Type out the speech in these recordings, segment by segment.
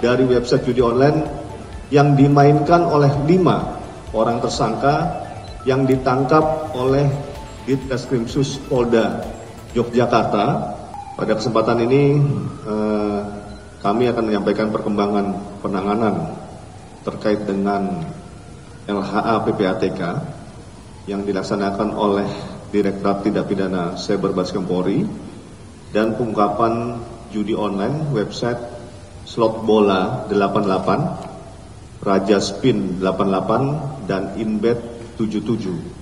dari website judi online yang dimainkan oleh 5 orang tersangka yang ditangkap oleh Ditreskrimsus Polda Yogyakarta. Pada kesempatan ini kami akan menyampaikan perkembangan penanganan terkait dengan LHA PPATK yang dilaksanakan oleh Direktorat Tindak Pidana Cyber Barreskrim Polri dan pengungkapan judi online website Slot Bola 88, Raja Spin 88, dan Inbet 77.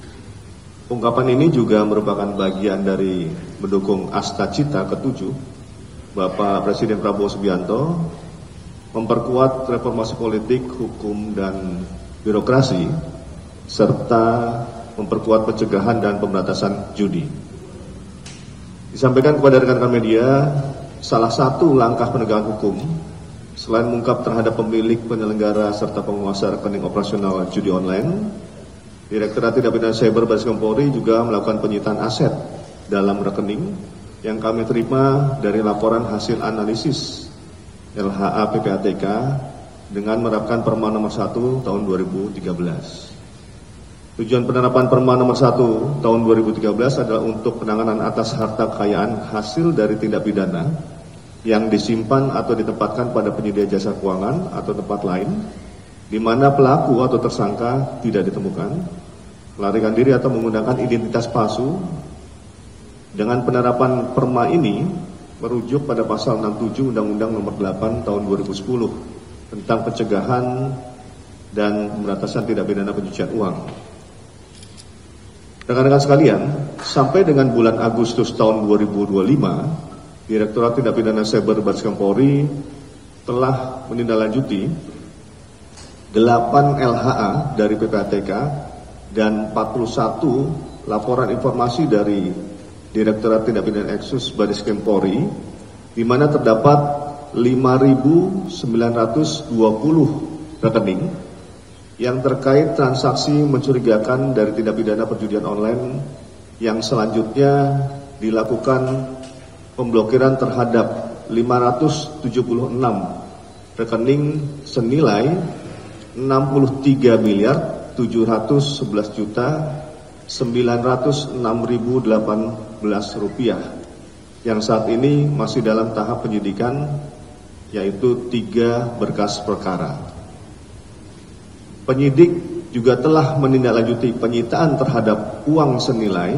Ungkapan ini juga merupakan bagian dari mendukung Asta Cita ke-7 Bapak Presiden Prabowo Subianto memperkuat reformasi politik, hukum, dan birokrasi serta memperkuat pencegahan dan pemberantasan judi. Disampaikan kepada rekan-rekan media, salah satu langkah penegakan hukum selain mengungkap terhadap pemilik, penyelenggara, serta penguasa rekening operasional judi online, Direktorat Tindak Pidana Cyber Barreskrim Polri juga melakukan penyitaan aset dalam rekening yang kami terima dari laporan hasil analisis LHA PPATK dengan menerapkan Perma nomor 1 tahun 2013. Tujuan penerapan Perma nomor 1 tahun 2013 adalah untuk penanganan atas harta kekayaan hasil dari tindak pidana yang disimpan atau ditempatkan pada penyedia jasa keuangan atau tempat lain di mana pelaku atau tersangka tidak ditemukan, melarikan diri atau menggunakan identitas palsu. Dengan penerapan Perma ini merujuk pada pasal 67 Undang-Undang Nomor 8 Tahun 2010 tentang pencegahan dan pemberantasan tindak pidana pencucian uang. Rekan-rekan sekalian, sampai dengan bulan Agustus tahun 2025, Direktorat Tindak Pidana Cyber Barreskrim Polri telah menindaklanjuti 8 LHA dari PPATK dan 41 laporan informasi dari Direktorat Tindak Pidana Eksus Barreskrim Polri, di mana terdapat 5.920 rekening yang terkait transaksi mencurigakan dari tindak pidana perjudian online yang selanjutnya dilakukan pemblokiran terhadap 576 rekening senilai 63.711.906.018 rupiah yang saat ini masih dalam tahap penyidikan, yaitu 3 berkas perkara. Penyidik juga telah menindaklanjuti penyitaan terhadap uang senilai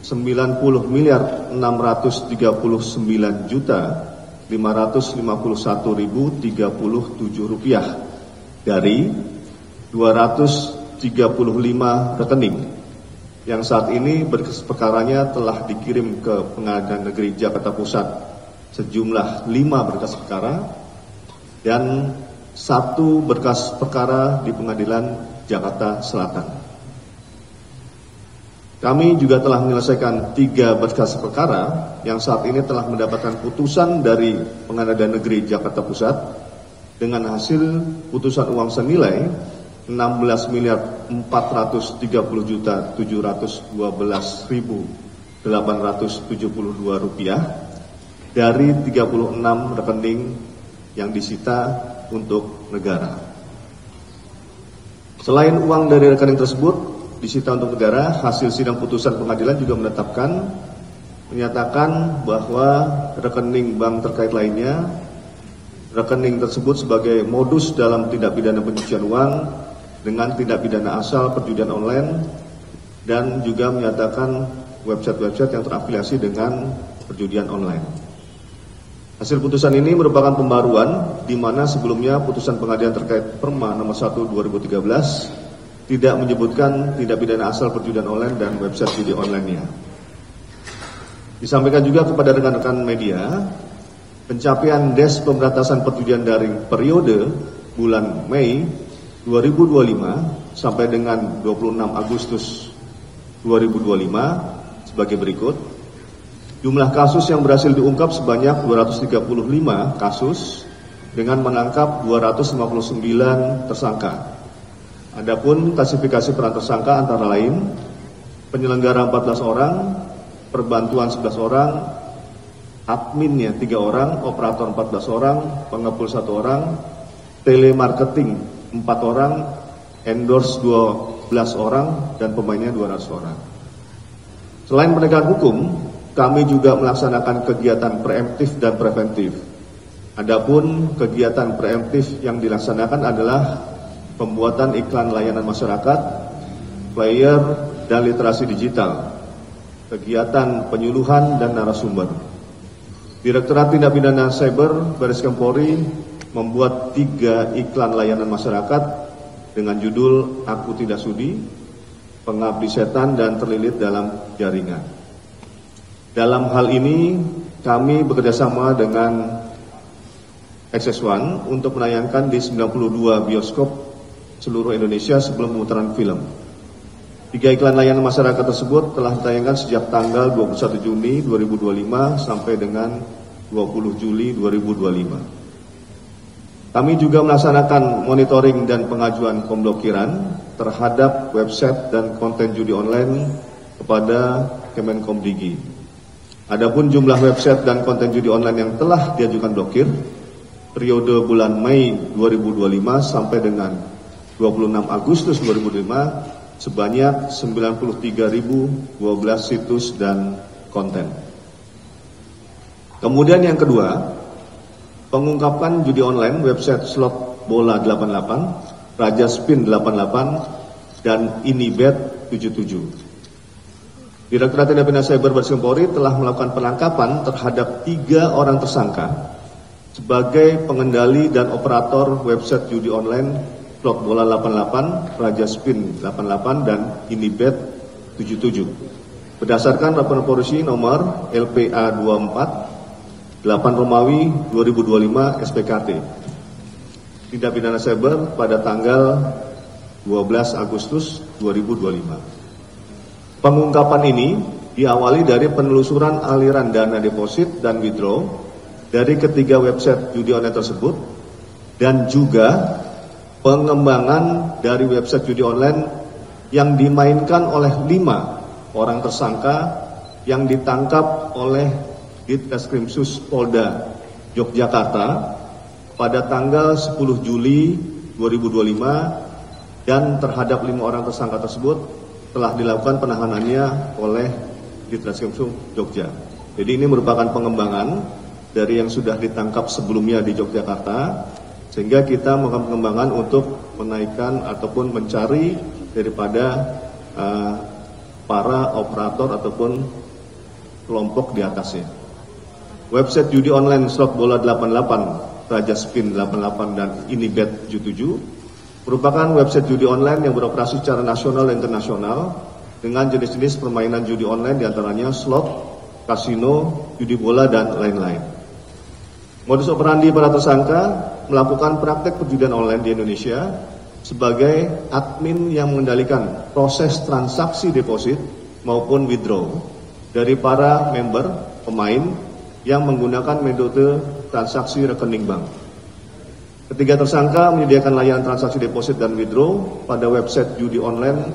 90.639.551.037 rupiah dari 235 rekening yang saat ini berkas perkaranya telah dikirim ke Pengadilan Negeri Jakarta Pusat sejumlah 5 berkas perkara dan 1 berkas perkara di Pengadilan Jakarta Selatan. Kami juga telah menyelesaikan 3 berkas perkara yang saat ini telah mendapatkan putusan dari Pengadilan Negeri Jakarta Pusat dengan hasil putusan uang senilai 16.430.712.872 rupiah dari 36 rekening yang disita untuk negara. Selain uang dari rekening tersebut disita untuk negara, hasil sidang putusan pengadilan juga menyatakan bahwa rekening bank terkait lainnya, rekening tersebut sebagai modus dalam tindak pidana pencucian uang dengan tindak pidana asal perjudian online, dan juga menyatakan website-website yang terafiliasi dengan perjudian online. Hasil putusan ini merupakan pembaruan di mana sebelumnya putusan pengadilan terkait Perma nomor 1 2013 tidak menyebutkan tindak pidana asal perjudian online dan website judi online-nya. Disampaikan juga kepada rekan-rekan media, pencapaian Des Pemberantasan Perjudian dari periode bulan Mei 2025 sampai dengan 26 Agustus 2025 sebagai berikut. Jumlah kasus yang berhasil diungkap sebanyak 235 kasus dengan menangkap 259 tersangka. Adapun klasifikasi peran tersangka antara lain penyelenggara 14 orang, perbantuan 11 orang, adminnya 3 orang, operator 14 orang, pengepul 1 orang, telemarketing 4 orang, endorse 12 orang, dan pemainnya 200 orang. Selain penegakan hukum, kami juga melaksanakan kegiatan preemptif dan preventif. Adapun kegiatan preemptif yang dilaksanakan adalah pembuatan iklan layanan masyarakat, flyer, dan literasi digital, kegiatan penyuluhan dan narasumber. Direktorat Tindak Pidana Cyber Baris Krim Polri membuat 3 iklan layanan masyarakat dengan judul Aku Tidak Sudi, Pengabdi Setan, dan Terlilit dalam Jaringan. Dalam hal ini kami bekerjasama dengan XS1 untuk menayangkan di 92 bioskop seluruh Indonesia sebelum pemutaran film. 3 iklan layanan masyarakat tersebut telah ditayangkan sejak tanggal 21 Juni 2025 sampai dengan 20 Juli 2025. Kami juga melaksanakan monitoring dan pengajuan pemblokiran terhadap website dan konten judi online kepada Kemenkomdigi. Adapun jumlah website dan konten judi online yang telah diajukan blokir periode bulan Mei 2025 sampai dengan 26 Agustus 2025 sebanyak 93.012 situs dan konten. Kemudian yang kedua, pengungkapan judi online website slot bola 88, Raja Spin 88, dan Inibet 77. Direktorat Tindak Pidana Cyber Baris Krim Polri telah melakukan penangkapan terhadap 3 orang tersangka sebagai pengendali dan operator website judi online slot bola 88, Raja Spin 88, dan Inibet 77. Berdasarkan laporan polisi nomor LPA 24 8 Romawi 2025 SPKT Tindak Pidana Cyber pada tanggal 12 Agustus 2025. Pengungkapan ini diawali dari penelusuran aliran dana deposit dan withdraw dari ketiga website judi online tersebut dan juga pengembangan dari website judi online yang dimainkan oleh 5 orang tersangka yang ditangkap oleh Ditreskrimsus Polda Yogyakarta pada tanggal 10 Juli 2025 dan terhadap 5 orang tersangka tersebut telah dilakukan penahanannya oleh Ditreskrimsus Jogja. Jadi ini merupakan pengembangan dari yang sudah ditangkap sebelumnya di Yogyakarta, sehingga kita melakukan pengembangan untuk menaikkan ataupun mencari daripada para operator ataupun kelompok di atasnya. Website judi online slot bola 88, Raja Spin 88, dan Inibet 77 merupakan website judi online yang beroperasi secara nasional dan internasional dengan jenis-jenis permainan judi online diantaranya slot, kasino, judi bola, dan lain-lain. Modus operandi para tersangka melakukan praktek perjudian online di Indonesia sebagai admin yang mengendalikan proses transaksi deposit maupun withdraw dari para member pemain yang menggunakan metode transaksi rekening bank. Ketiga tersangka menyediakan layanan transaksi deposit dan withdraw pada website judi online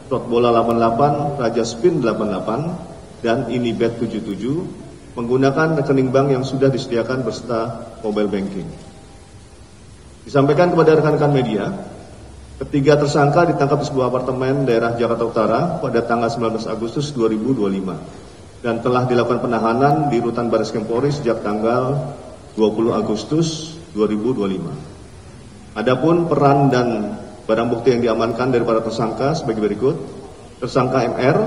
slot bola 88, Raja Spin 88, dan Inibet 77 menggunakan rekening bank yang sudah disediakan beserta mobile banking. Disampaikan kepada rekan-rekan media, ketiga tersangka ditangkap di sebuah apartemen daerah Jakarta Utara pada tanggal 19 Agustus 2025 dan telah dilakukan penahanan di Rutan Baris Krim Polri sejak tanggal 20 Agustus 2025. Adapun peran dan barang bukti yang diamankan dari para tersangka sebagai berikut. Tersangka MR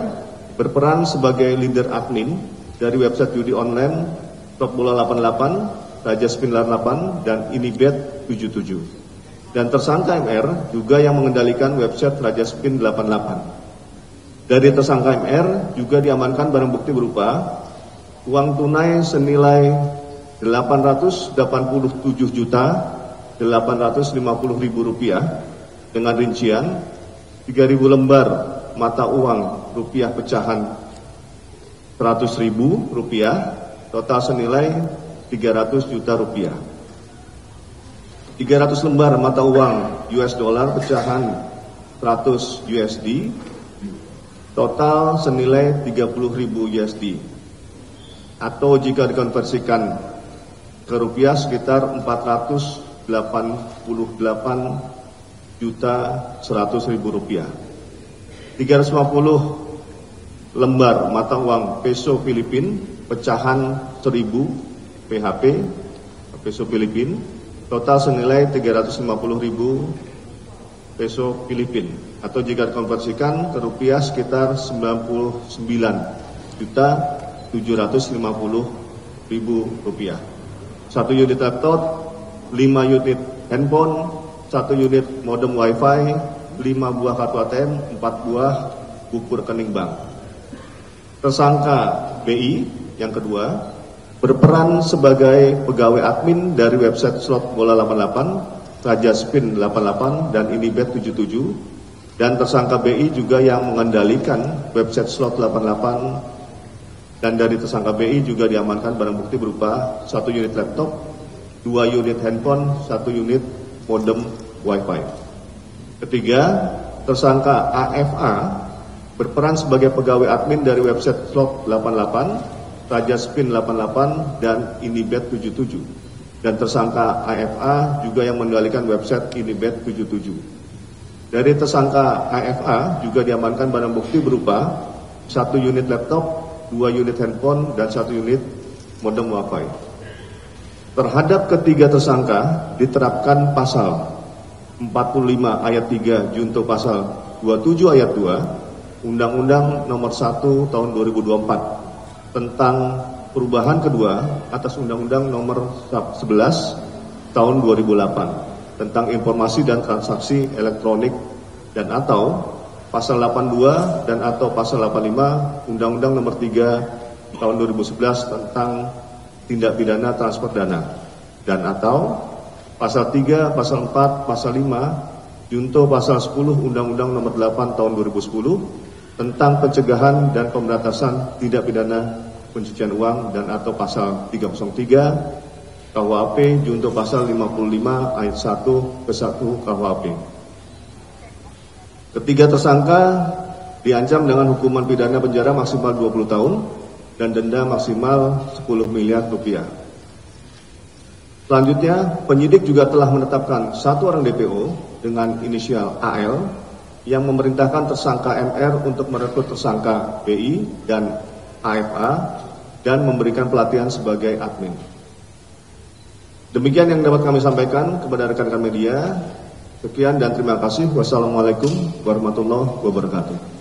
berperan sebagai leader admin dari website judi online slot bola 88, Raja Spin 88, dan Inibet 77. Dan tersangka MR juga yang mengendalikan website Raja Spin 88. Dari tersangka MR juga diamankan barang bukti berupa uang tunai senilai 887.850.000 rupiah dengan rincian 3.000 lembar mata uang rupiah pecahan 100.000 rupiah, total senilai 300 juta rupiah. 300 lembar mata uang US dollar pecahan 100 USD, total senilai 30.000 USD. atau jika dikonversikan ke rupiah sekitar 488.100.000 rupiah. 350 lembar mata uang peso Filipin pecahan 1000 PHP peso Filipin total senilai 350.000 peso Filipin atau jika dikonversikan ke rupiah sekitar 99.750.000 rupiah. 1 unit laptop, 5 unit handphone, 1 unit modem wifi, 5 buah kartu ATM, 4 buah buku rekening bank. Tersangka BI yang kedua berperan sebagai pegawai admin dari website slot bola 88, Raja Spin 88 dan Inibet 77. Dan tersangka BI juga yang mengendalikan website slot 88, dan dari tersangka BI juga diamankan barang bukti berupa 1 unit laptop, 2 unit handphone, 1 unit modem wifi. Ketiga, tersangka AFA berperan sebagai pegawai admin dari website slot 88, Raja Spin 88 dan Inibet 77. Dan tersangka AFA juga yang mengendalikan website Inibet 77. Dari tersangka AFA juga diamankan barang bukti berupa 1 unit laptop, 2 unit handphone, dan 1 unit modem wifi. Terhadap ketiga tersangka diterapkan pasal 45 ayat 3 junto pasal 27 ayat 2 Undang-Undang nomor 1 tahun 2024 tentang perubahan kedua atas Undang-Undang nomor 11 tahun 2008 tentang informasi dan transaksi elektronik dan atau pasal 82 dan atau pasal 85 Undang-Undang nomor 3 tahun 2011 tentang tindak pidana transfer dana dan atau pasal 3, pasal 4, pasal 5 junto pasal 10 Undang-Undang nomor 8 tahun 2010 tentang pencegahan dan pemberantasan tindak pidana pencucian uang dan atau pasal 303 KUHP junto pasal 55 ayat 1 ke 1 KUHP. Ketiga tersangka diancam dengan hukuman pidana penjara maksimal 20 tahun dan denda maksimal 10 miliar rupiah. Selanjutnya, penyidik juga telah menetapkan 1 orang DPO dengan inisial AL yang memerintahkan tersangka MR untuk merekrut tersangka BI dan AFA dan memberikan pelatihan sebagai admin. Demikian yang dapat kami sampaikan kepada rekan-rekan media. Sekian dan terima kasih. Wassalamualaikum warahmatullahi wabarakatuh.